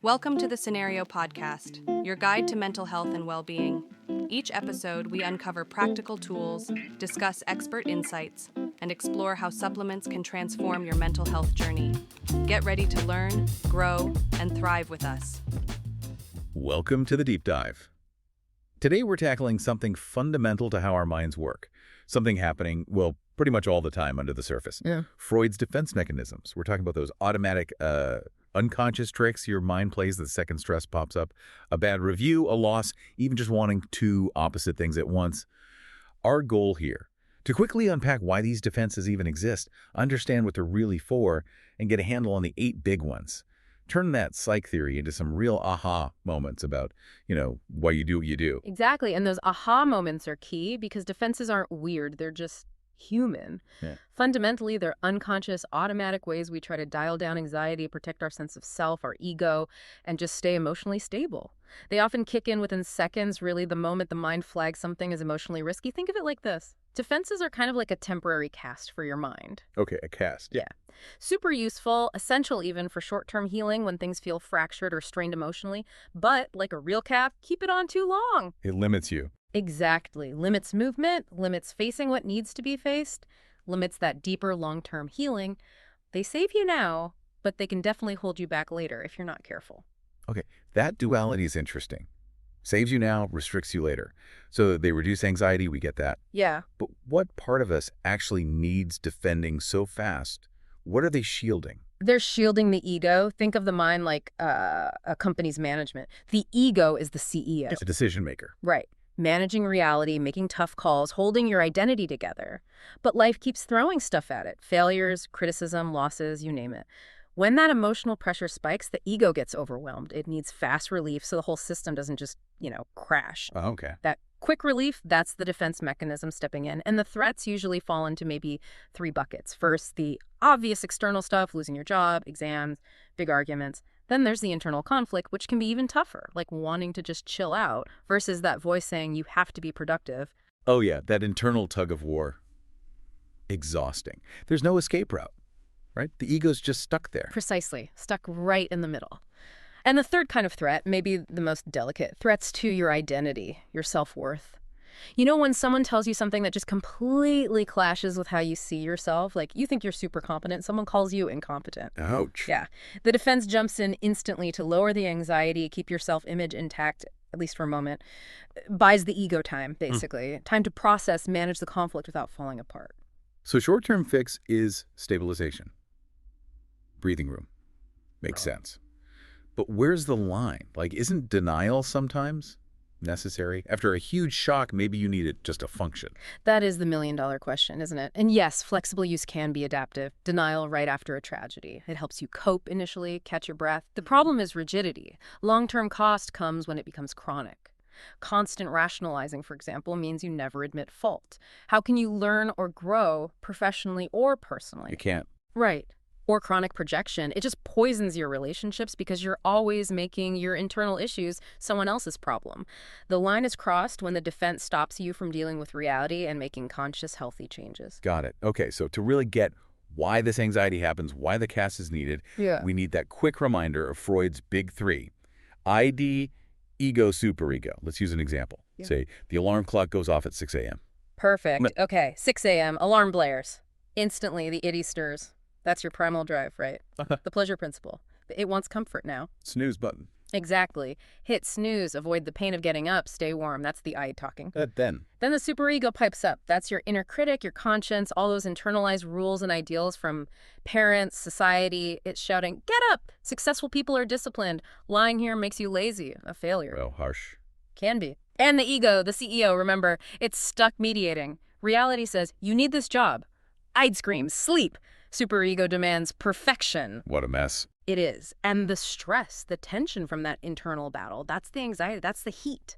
Welcome to the Cenario Podcast, your guide to mental health and well-being. Each episode, we uncover practical tools, discuss expert insights, and explore how supplements can transform your mental health journey. Get ready to learn, grow, and thrive with us. Welcome to the Deep Dive. Today we're tackling something fundamental to how our minds work. Something happening, well, pretty much all the time under the surface. Freud's defense mechanisms. We're talking about those automatic unconscious tricks your mind plays the second stress pops up. A bad review, a loss, even just wanting two opposite things at once. Our goal here, to quickly unpack why these defenses even exist, understand what they're really for, and get a handle on the 8 big ones. Turn that psych theory into some real aha moments about, why you do what you do. Exactly, and those aha moments are key because defenses aren't weird, they're just human. Fundamentally, they're unconscious, automatic ways we try to dial down anxiety, protect our sense of self, our ego, and just stay emotionally stable. They often kick in within seconds, really, the moment the mind flags something as emotionally risky. Think of it like this. Defenses are kind of like a temporary cast for your mind. Okay, a cast. Yeah. Super useful, essential even for short-term healing when things feel fractured or strained emotionally. But, like a real cap, keep it on too long. It limits you. Exactly. Limits movement, limits facing what needs to be faced, limits that deeper long-term healing. They save you now, but they can definitely hold you back later if you're not careful. Okay, that duality is interesting. Saves you now, restricts you later. So they reduce anxiety, we get that. Yeah. But what part of us actually needs defending so fast? What are they shielding? They're shielding the ego. Think of the mind like a company's management. The ego is the CEO. It's a decision maker. Right. Managing reality, making tough calls, holding your identity together. But life keeps throwing stuff at it. Failures, criticism, losses, you name it. When that emotional pressure spikes, the ego gets overwhelmed. It needs fast relief so the whole system doesn't just, crash. Oh, okay. That quick relief, that's the defense mechanism stepping in. And the threats usually fall into maybe 3 buckets. First, the obvious external stuff, losing your job, exams, big arguments. Then there's the internal conflict, which can be even tougher, like wanting to just chill out versus that voice saying you have to be productive. Oh yeah, that internal tug of war. Exhausting. There's no escape route, right? The ego's just stuck there. Precisely. Stuck right in the middle. And the third kind of threat, maybe the most delicate, threats to your identity, your self-worth. When someone tells you something that just completely clashes with how you see yourself, like you think you're super competent, someone calls you incompetent. Ouch. Yeah. The defense jumps in instantly to lower the anxiety, keep your self-image intact, at least for a moment. Buys the ego time, basically. Time to process, manage the conflict without falling apart. So short-term fix is stabilization. Breathing room. Makes sense. But where's the line? Isn't denial sometimes necessary? After a huge shock, maybe you need it just to function. That is the million-dollar question, isn't it? And yes, flexible use can be adaptive. Denial right after a tragedy. It helps you cope initially, catch your breath. The problem is rigidity. Long-term cost comes when it becomes chronic. Constant rationalizing, for example, means you never admit fault. How can you learn or grow professionally or personally? You can't. Right. Or chronic projection. It just poisons your relationships because you're always making your internal issues someone else's problem. The line is crossed when the defense stops you from dealing with reality and making conscious, healthy changes. Got it. Okay, so to really get why this anxiety happens, why the cast is needed, we need that quick reminder of Freud's big 3. ID, ego, superego. Let's use an example. Say the alarm clock goes off at 6 a.m. Perfect. Okay, 6 a.m., alarm blares. Instantly, the itty stirs. That's your primal drive, right? The pleasure principle. It wants comfort now. Snooze button. Exactly. Hit snooze, avoid the pain of getting up, stay warm. That's the I talking. Then the superego pipes up. That's your inner critic, your conscience, all those internalized rules and ideals from parents, society. It's shouting, get up! Successful people are disciplined. Lying here makes you lazy, a failure. Well, harsh. Can be. And the ego, the CEO, remember, it's stuck mediating. Reality says, you need this job. I'd scream, sleep. Superego demands perfection. What a mess. It is. And the stress, the tension from that internal battle, that's the anxiety, that's the heat.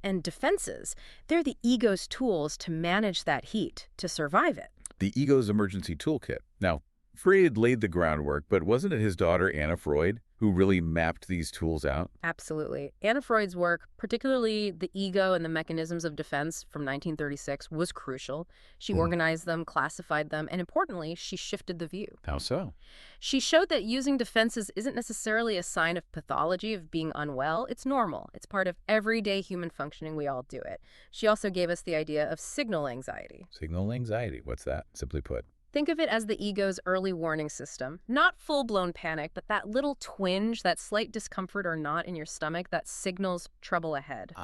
And defenses, they're the ego's tools to manage that heat, to survive it. The ego's emergency toolkit. Now, Freud laid the groundwork, but wasn't it his daughter, Anna Freud, who really mapped these tools out? Absolutely. Anna Freud's work, particularly The Ego and the Mechanisms of Defense from 1936, was crucial. She organized them, classified them, and importantly, she shifted the view. How so? She showed that using defenses isn't necessarily a sign of pathology, of being unwell. It's normal. It's part of everyday human functioning. We all do it. She also gave us the idea of signal anxiety. Signal anxiety. What's that, simply put? Think of it as the ego's early warning system. Not full-blown panic, but that little twinge, that slight discomfort or knot in your stomach that signals trouble ahead.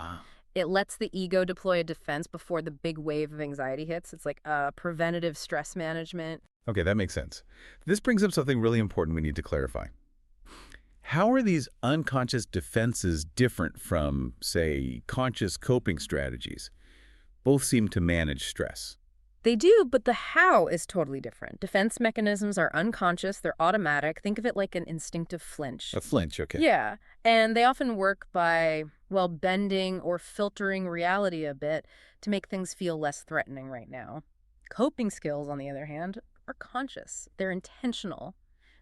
It lets the ego deploy a defense before the big wave of anxiety hits. It's like preventative stress management. Okay, that makes sense. This brings up something really important we need to clarify. How are these unconscious defenses different from, say, conscious coping strategies? Both seem to manage stress. They do, but the how is totally different. Defense mechanisms are unconscious, they're automatic. Think of it like an instinctive flinch. A flinch, okay. Yeah, and they often work by, well, bending or filtering reality a bit to make things feel less threatening right now. Coping skills, on the other hand, are conscious. They're intentional.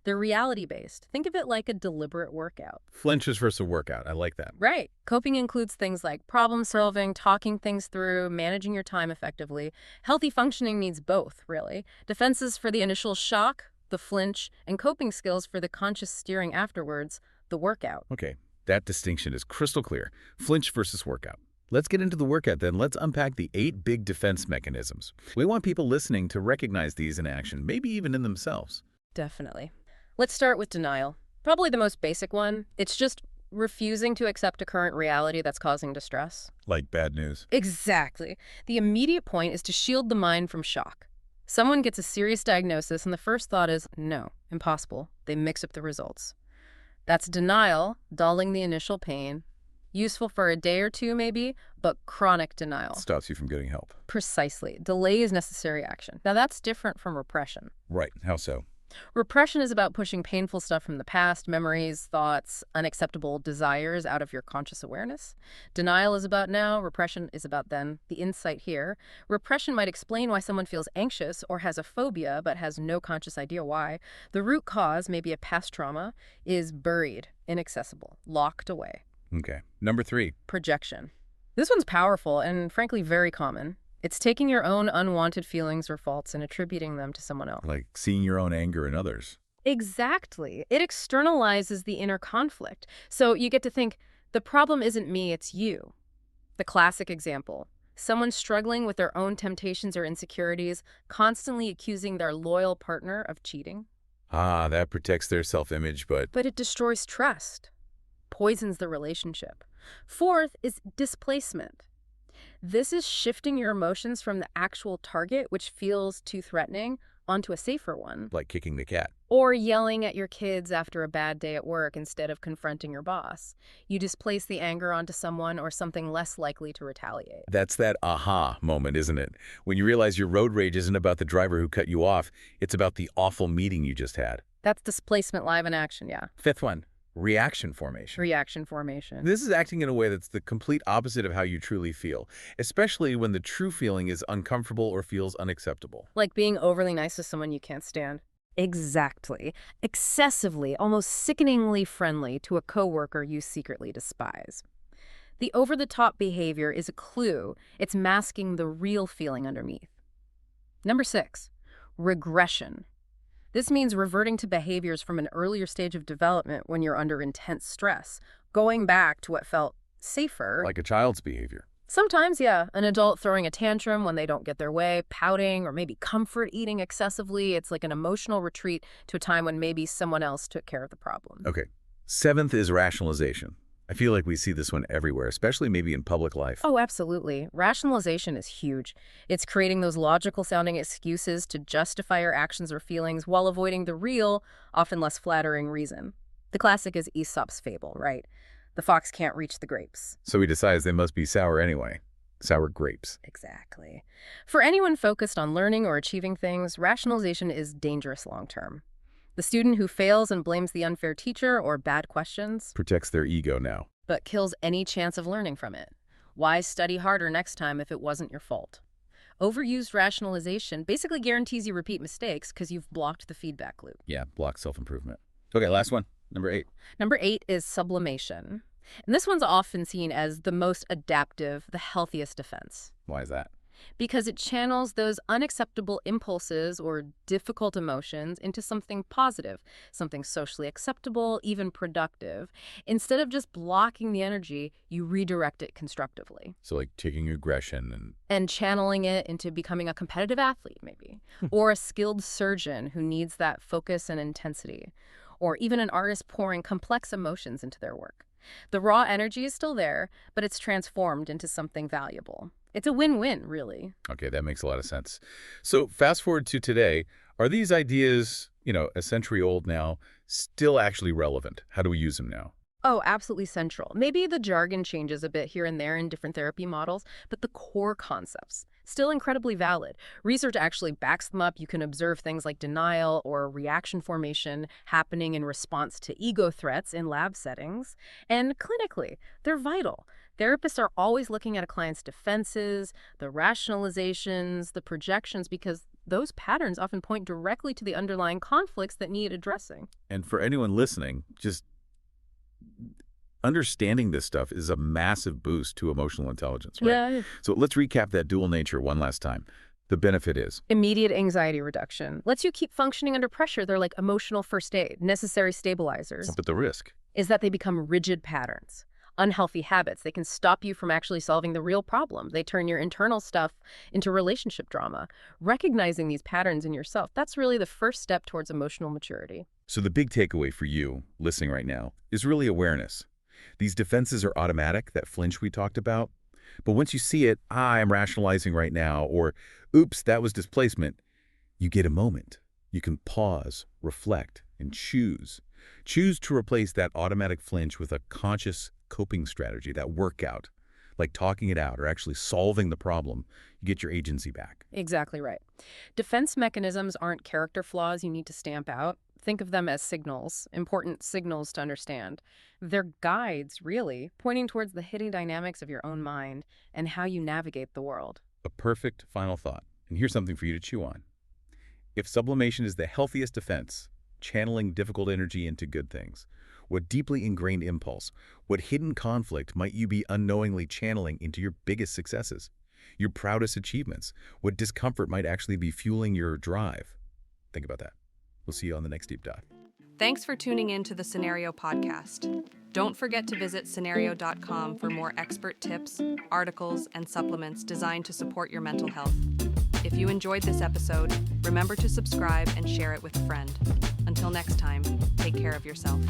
They're reality-based. Think of it like a deliberate workout. Flinches versus a workout. I like that. Right. Coping includes things like problem-solving, talking things through, managing your time effectively. Healthy functioning needs both, really. Defenses for the initial shock, the flinch, and coping skills for the conscious steering afterwards, the workout. Okay, that distinction is crystal clear. Flinch versus workout. Let's get into the workout then. Let's unpack the 8 big defense mechanisms. We want people listening to recognize these in action, maybe even in themselves. Definitely. Let's start with denial. Probably the most basic one. It's just refusing to accept a current reality that's causing distress. Like bad news. Exactly. The immediate point is to shield the mind from shock. Someone gets a serious diagnosis and the first thought is, no, impossible. They mix up the results. That's denial, dulling the initial pain. Useful for a day or two maybe, but chronic denial. Stops you from getting help. Precisely. Delay is necessary action. Now that's different from repression. Right. How so? Repression is about pushing painful stuff from the past, memories, thoughts, unacceptable desires out of your conscious awareness. Denial is about now, repression is about then. The insight here, repression might explain why someone feels anxious or has a phobia but has no conscious idea why. The root cause, maybe a past trauma, is buried, inaccessible, locked away. Okay. Number 3. Projection. This one's powerful and frankly very common. It's taking your own unwanted feelings or faults and attributing them to someone else. Like seeing your own anger in others. Exactly. It externalizes the inner conflict. So you get to think, the problem isn't me, it's you. The classic example. Someone struggling with their own temptations or insecurities, constantly accusing their loyal partner of cheating. That protects their self-image, but it destroys trust, poisons the relationship. 4th is displacement. This is shifting your emotions from the actual target, which feels too threatening, onto a safer one. like kicking the cat. Or yelling at your kids after a bad day at work instead of confronting your boss. You displace the anger onto someone or something less likely to retaliate. That's that aha moment, isn't it? When you realize your road rage isn't about the driver who cut you off, it's about the awful meeting you just had. That's displacement live in action, yeah. 5th one, reaction formation. Reaction formation. This is acting in a way that's the complete opposite of how you truly feel, especially when the true feeling is uncomfortable or feels unacceptable. Like being overly nice to someone you can't stand. Exactly. Excessively, almost sickeningly friendly to a coworker you secretly despise. The over-the-top behavior is a clue. It's masking the real feeling underneath. Number 6, regression. This means reverting to behaviors from an earlier stage of development when you're under intense stress, going back to what felt safer. Like a child's behavior. Sometimes, yeah, an adult throwing a tantrum when they don't get their way, pouting, or maybe comfort eating excessively. It's like an emotional retreat to a time when maybe someone else took care of the problem. Okay. 7th is rationalization. I feel like we see this one everywhere, especially maybe in public life. Oh, absolutely. Rationalization is huge. It's creating those logical-sounding excuses to justify your actions or feelings while avoiding the real, often less flattering reason. The classic is Aesop's fable, right? The fox can't reach the grapes. So he decides they must be sour anyway. Sour grapes. Exactly. For anyone focused on learning or achieving things, rationalization is dangerous long-term. The student who fails and blames the unfair teacher or bad questions Protects their ego now. but kills any chance of learning from it. Why study harder next time if it wasn't your fault? Overused rationalization basically guarantees you repeat mistakes because you've blocked the feedback loop. Yeah, block self-improvement. Okay, last one. Number 8. Number 8 is sublimation. And this one's often seen as the most adaptive, the healthiest defense. Why is that? Because it channels those unacceptable impulses or difficult emotions into something positive, something socially acceptable, even productive. Instead of just blocking the energy, you redirect it constructively. So like taking aggression and channeling it into becoming a competitive athlete, maybe, or a skilled surgeon who needs that focus and intensity, or even an artist pouring complex emotions into their work. The raw energy is still there, but it's transformed into something valuable. It's a win-win, really. Okay, that makes a lot of sense. So fast forward to today, are these ideas, a century old now, still actually relevant? How do we use them now? Oh, absolutely central. Maybe the jargon changes a bit here and there in different therapy models, but the core concepts, still incredibly valid. Research actually backs them up. You can observe things like denial or reaction formation happening in response to ego threats in lab settings. And clinically, they're vital. Therapists are always looking at a client's defenses, the rationalizations, the projections, because those patterns often point directly to the underlying conflicts that need addressing. And for anyone listening, just understanding this stuff is a massive boost to emotional intelligence, right? Yeah. So let's recap that dual nature one last time. The benefit is immediate anxiety reduction. Lets you keep functioning under pressure. They're like emotional first aid, necessary stabilizers. but the risk Is that they become rigid patterns, unhealthy habits. They can stop you from actually solving the real problem. They turn your internal stuff into relationship drama. Recognizing these patterns in yourself, that's really the first step towards emotional maturity. So the big takeaway for you listening right now is really awareness. These defenses are automatic, that flinch we talked about. But once you see it, I'm rationalizing right now, or oops, that was displacement, you get a moment. You can pause, reflect, and choose. Choose to replace that automatic flinch with a conscious coping strategy, that workout, like talking it out or actually solving the problem. You get your agency back. Exactly right. Defense mechanisms aren't character flaws you need to stamp out. Think of them as signals, important signals to understand. They're guides, really, pointing towards the hidden dynamics of your own mind and how you navigate the world. A perfect final thought. And here's something for you to chew on. If sublimation is the healthiest defense, channeling difficult energy into good things, what deeply ingrained impulse, what hidden conflict might you be unknowingly channeling into your biggest successes, your proudest achievements? What discomfort might actually be fueling your drive? Think about that. We'll see you on the next deep dive. Thanks for tuning in to the Cenario podcast. Don't forget to visit Cenario.com for more expert tips, articles, and supplements designed to support your mental health. If you enjoyed this episode, remember to subscribe and share it with a friend. Until next time, take care of yourself.